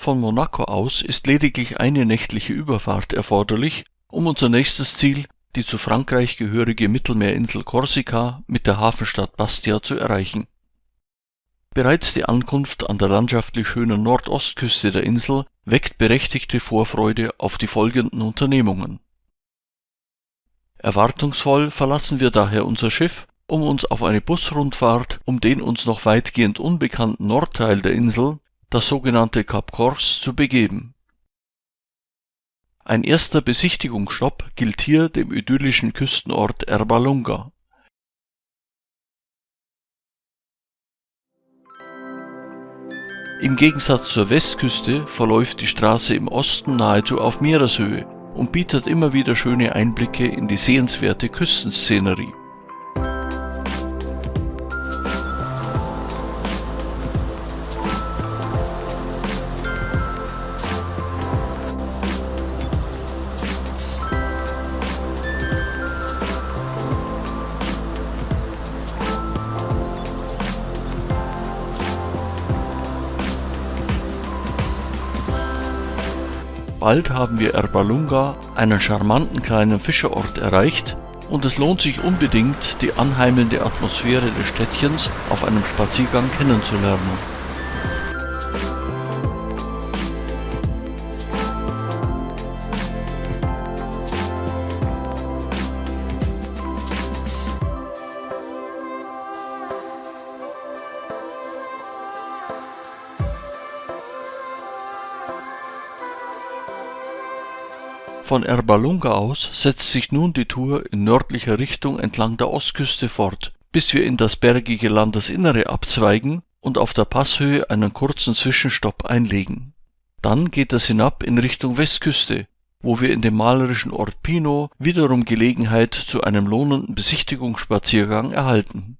von Monaco aus ist lediglich eine nächtliche Überfahrt erforderlich, um unser nächstes Ziel, die zu Frankreich gehörige Mittelmeerinsel Korsika mit der Hafenstadt Bastia, zu erreichen. Bereits die Ankunft an der landschaftlich schönen Nordostküste der Insel weckt berechtigte Vorfreude auf die folgenden Unternehmungen. Erwartungsvoll verlassen wir daher unser Schiff, um uns auf eine Busrundfahrt um den uns noch weitgehend unbekannten Nordteil der Insel, das sogenannte Cap Corse, zu begeben. Ein erster Besichtigungsstopp gilt hier dem idyllischen Küstenort Erbalunga. Im Gegensatz zur Westküste verläuft die Straße im Osten nahezu auf Meereshöhe und bietet immer wieder schöne Einblicke in die sehenswerte Küstenszenerie. Bald haben wir Erbalunga, einen charmanten kleinen Fischerort, erreicht, und es lohnt sich unbedingt, die anheimelnde Atmosphäre des Städtchens auf einem Spaziergang kennenzulernen. Von Erbalunga aus setzt sich nun die Tour in nördlicher Richtung entlang der Ostküste fort, bis wir in das bergige Landesinnere abzweigen und auf der Passhöhe einen kurzen Zwischenstopp einlegen. Dann geht es hinab in Richtung Westküste, wo wir in dem malerischen Ort Pino wiederum Gelegenheit zu einem lohnenden Besichtigungsspaziergang erhalten.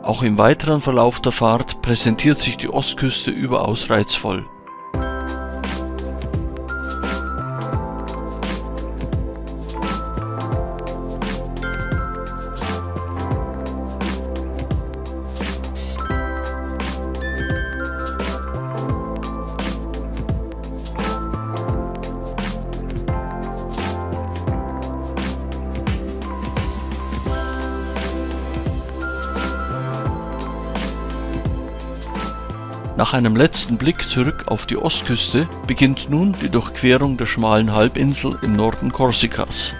Auch im weiteren Verlauf der Fahrt präsentiert sich die Ostküste überaus reizvoll. Nach einem letzten Blick zurück auf die Ostküste beginnt nun die Durchquerung der schmalen Halbinsel im Norden Korsikas.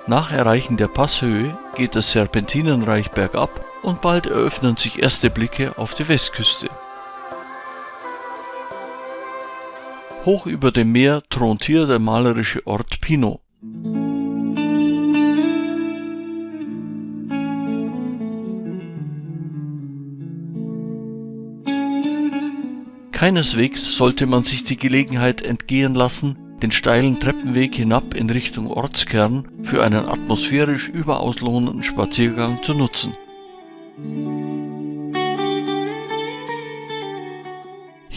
Nach Erreichen der Passhöhe geht es serpentinenreich bergab und bald eröffnen sich erste Blicke auf die Westküste. Hoch über dem Meer thront hier der malerische Ort Pino. Keineswegs sollte man sich die Gelegenheit entgehen lassen, den steilen Treppenweg hinab in Richtung Ortskern für einen atmosphärisch überaus lohnenden Spaziergang zu nutzen.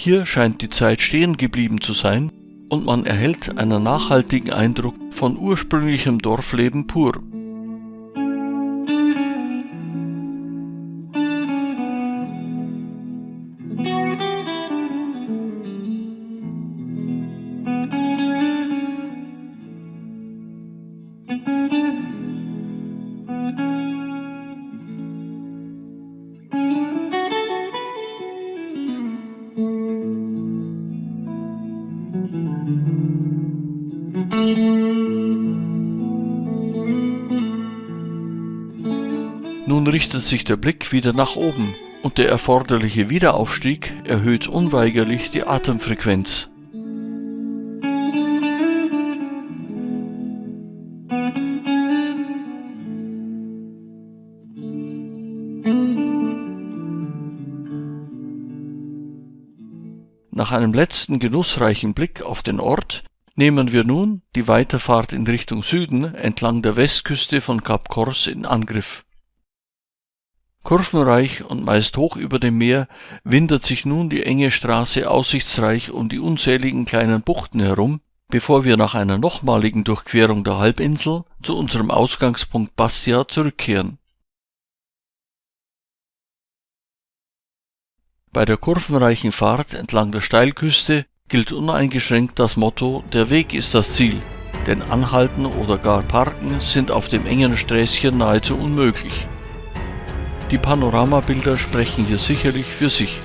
Hier scheint die Zeit stehen geblieben zu sein und man erhält einen nachhaltigen Eindruck von ursprünglichem Dorfleben pur. Nun richtet sich der Blick wieder nach oben und der erforderliche Wiederaufstieg erhöht unweigerlich die Atemfrequenz. Nach einem letzten genussreichen Blick auf den Ort nehmen wir nun die Weiterfahrt in Richtung Süden entlang der Westküste von Cap Corse in Angriff. Kurvenreich und meist hoch über dem Meer windet sich nun die enge Straße aussichtsreich um die unzähligen kleinen Buchten herum, bevor wir nach einer nochmaligen Durchquerung der Halbinsel zu unserem Ausgangspunkt Bastia zurückkehren. Bei der kurvenreichen Fahrt entlang der Steilküste gilt uneingeschränkt das Motto: Der Weg ist das Ziel, denn Anhalten oder gar Parken sind auf dem engen Sträßchen nahezu unmöglich. Die Panoramabilder sprechen hier sicherlich für sich.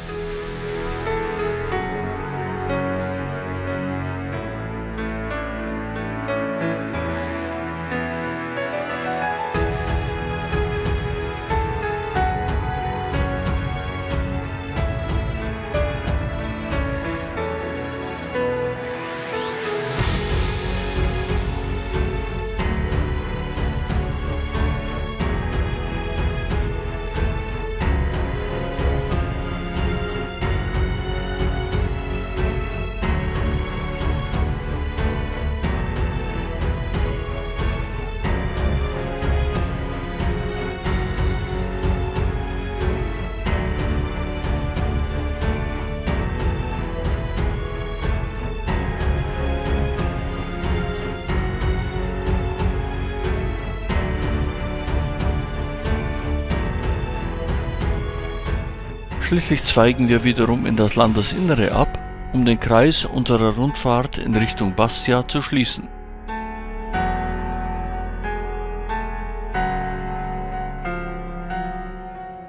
Schließlich zweigen wir wiederum in das Landesinnere ab, um den Kreis unserer Rundfahrt in Richtung Bastia zu schließen.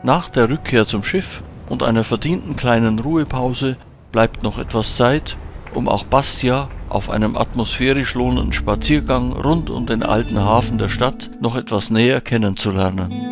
Nach der Rückkehr zum Schiff und einer verdienten kleinen Ruhepause bleibt noch etwas Zeit, um auch Bastia auf einem atmosphärisch lohnenden Spaziergang rund um den alten Hafen der Stadt noch etwas näher kennenzulernen.